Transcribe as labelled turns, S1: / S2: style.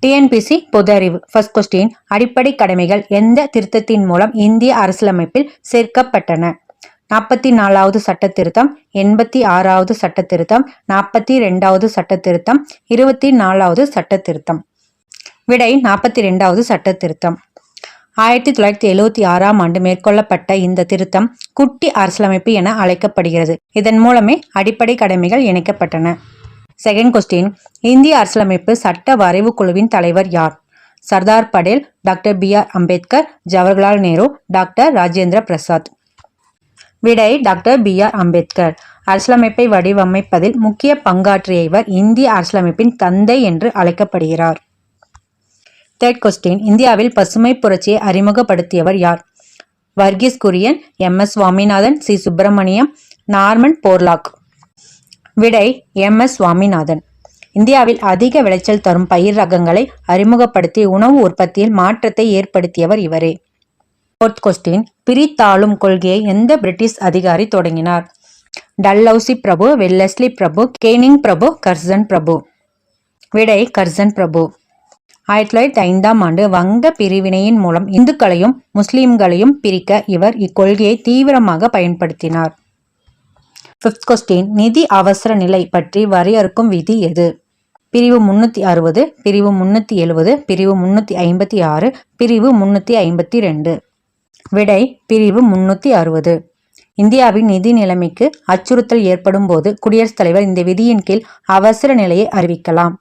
S1: TNPSC பொது அறிவு. First question, அடிப்படை கடமைகள் எந்த திருத்தத்தின் மூலம் இந்திய அரசியலமைப்பில் சேர்க்கப்பட்டன? 44வது சட்ட திருத்தம், 86வது சட்ட திருத்தம், 42வது சட்ட திருத்தம், 24வது சட்ட திருத்தம். விடை 42வது சட்ட திருத்தம். 1976ஆம் ஆண்டு மேற்கொள்ளப்பட்ட இந்த திருத்தம் குட்டி அரசியலமைப்பு என அழைக்கப்படுகிறது. இதன் மூலமே அடிப்படை கடமைகள் இணைக்கப்பட்டன. செகண்ட் கொஸ்டின், இந்திய அரசியலமைப்பு சட்ட வரைவு குழுவின் தலைவர் யார்? Sardar Patel, doctor BR Ambedkar, Jawaharlal Nehru, doctor Rajendra Prasad. விடை டாக்டர் BR அம்பேத்கர். அரசியலமைப்பை வடிவமைப்பதில் முக்கிய பங்காற்றிய இவர் இந்திய அரசியலமைப்பின் தந்தை என்று அழைக்கப்படுகிறார். தேர்ட் கொஸ்டின், இந்தியாவில் பசுமை புரட்சியை அறிமுகப்படுத்தியவர் யார்? Verghese Kurien, MS Swaminathan, C Subramaniam, Norman Borlaug. விடை MS சுவாமிநாதன். இந்தியாவில் அதிக விளைச்சல் தரும் பயிர் ரகங்களை அறிமுகப்படுத்தி உணவு உற்பத்தியில் மாற்றத்தை ஏற்படுத்தியவர் இவரே. ஃபோர்த் கொஸ்டின், பிரித்தாளும் கொள்கையை எந்த பிரிட்டிஷ் அதிகாரி தொடங்கினார்? டல்ஹௌசி பிரபு, வெல்லஸ்லி பிரபு, கேனிங் பிரபு, கர்சன் பிரபு. விடை கர்சன் பிரபு. 1905ஆம் ஆண்டு வங்க பிரிவினையின் மூலம் இந்துக்களையும் முஸ்லிம்களையும் பிரிக்க இவர் இக்கொள்கையை தீவிரமாக பயன்படுத்தினார். ஃபிஃப்த் கொஸ்டின், நிதி அவசர நிலை பற்றி வரையறுக்கும் விதி எது? பிரிவு 360, பிரிவு 370, பிரிவு 356, பிரிவு 352. விடை பிரிவு 360. இந்தியாவின் நிதி நிலைமைக்கு அச்சுறுத்தல் ஏற்படும் போது குடியரசுத் தலைவர் இந்த விதியின் கீழ் அவசர நிலையை அறிவிக்கலாம்.